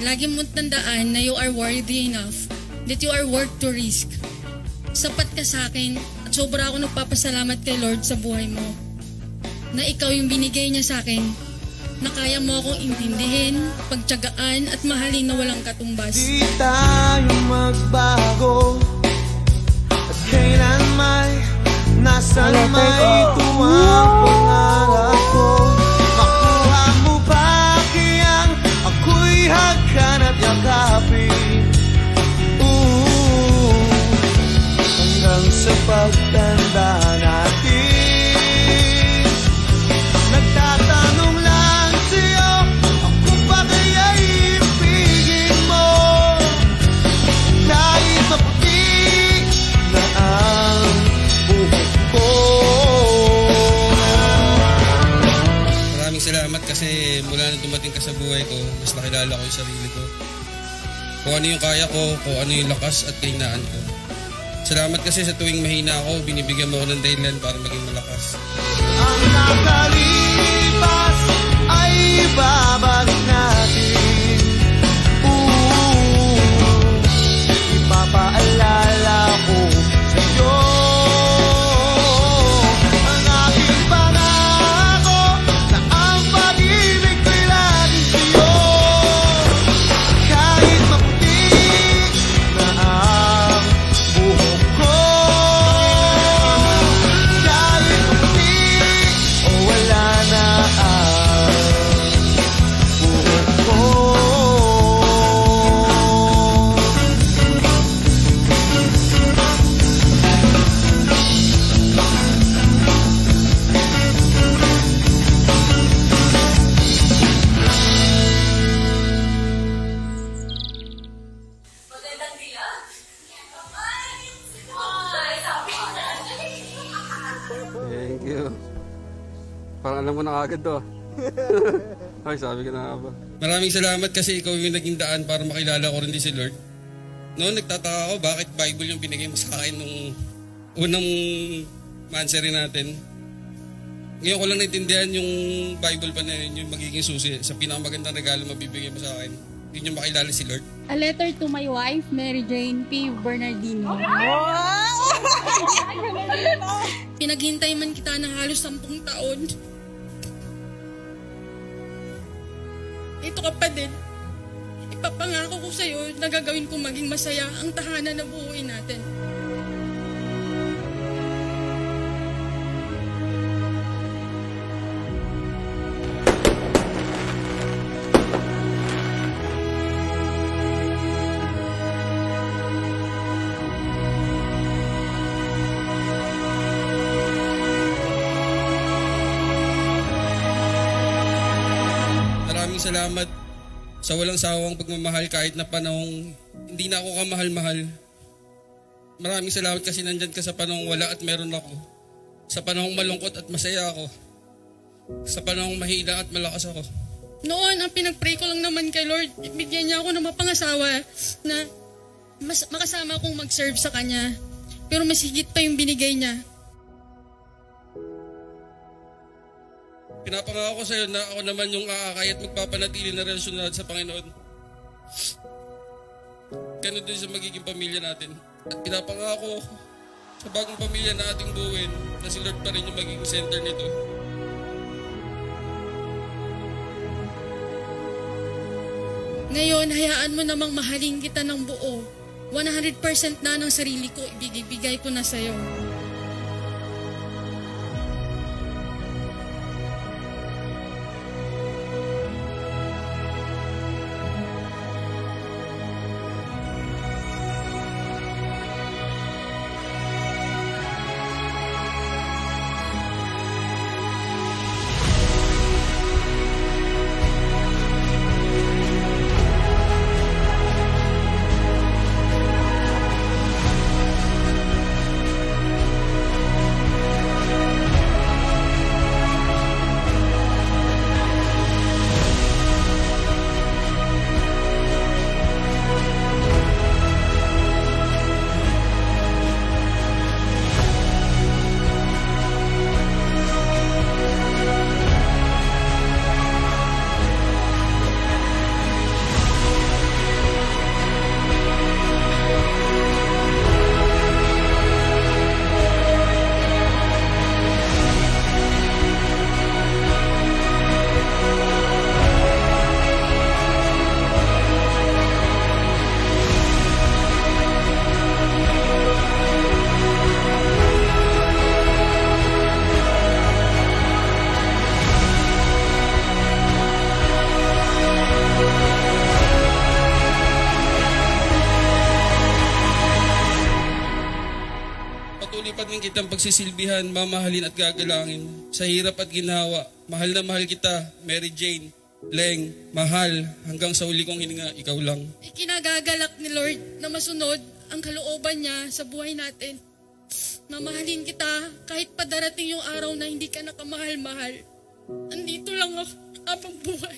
lagi mong tandaan na you are worthy enough, that you are worth to risk. Sapat ka sa akin at sobra ako nagpapasalamat kay Lord sa buhay mo. Na ikaw yung binigay niya sa akin, na kaya mo akong intindihin, pagtiyagaan at mahalin na walang katumbas. Di tayo magbago at kailan may nasan may tuwang pangarap ko. Makuha mo ba kayang ako'y hagkan at yakapin? Hanggang sa pagtanda natin, nagtatanong lang sa'yo, ako ba kaya'y ibigin mo? Kahit maputi na ang buhok ko. Maraming salamat kasi mula nang dumating ka sa buhay ko, mas nakilala ko yung sarili ko. Kung ano yung kaya ko, kung ano yung lakas at kahinaan ko. Salamat kasi sa tuwing mahina ako, binibigyan mo ako ng dahilan para maging malakas. Ang nakalipas ay babalik natin. Ipapaalala ko sa'yo ang aking pangako na ang pag-ibig ko'y laging sa'yo. Kahit maputi na ang buhok ko, kahit maputi o wala na ang buhok ko. Thank you. Parang alam ko na agad to. Ay, sabi ka na nga ba? Maraming salamat kasi ikaw yung naging daan para makilala ko rin din si Lord. Noon, nagtataka ako bakit Bible yung binigay mo sa akin nung unang manseri natin. Ngayon ko lang naintindihan yung Bible pa na yun, yung magiging susi sa pinakamagandang regalo mabibigay mo sa akin. Hindi nyo makilala si Lord. A letter to my wife, Mary Jane P. Bernardino. Pinaghintay man kita ng halos 10 taon. Ito ka pa din. Ipapangako ko sa'yo na gagawin ko maging masaya ang tahanan na buuin natin. Maraming salamat sa walang sawang pagmamahal kahit na panahong hindi na ako kamahal-mahal. Maraming salamat kasi nandyan ka sa panahong wala at meron ako. Sa panahong malungkot at masaya ako. Sa panahong mahina at malakas ako. Noon, ang pinag-pray ko lang naman kay Lord, bigyan niya ako ng mapangasawa na makasama akong mag-serve sa Kanya. Pero mas higit pa yung binigay niya. Pinapangako ko sa iyo na ako naman yung aakay at magpapanatili na relasyon natin sa Panginoon. Ganun din sa magiging pamilya natin. At pinapangako sa bagong pamilya na ating buuin na si Lord pa rin yung magiging center nito. Ngayon, hayaan mo namang mahalin kita ng buo. 100% na ng sarili ko, ibigay ko na sa'yo. kitang pagsisilbihan, mamahalin at gagalangin. Sa hirap at ginhawa, mahal na mahal kita, Mary Jane. Leng, mahal, hanggang sa uli kong hininga, ikaw lang. Ikinagagalak ni Lord na masunod ang kalooban niya sa buhay natin. Mamahalin kita kahit pa darating yung araw na hindi ka nakamahal-mahal. Andito lang ako habang buhay.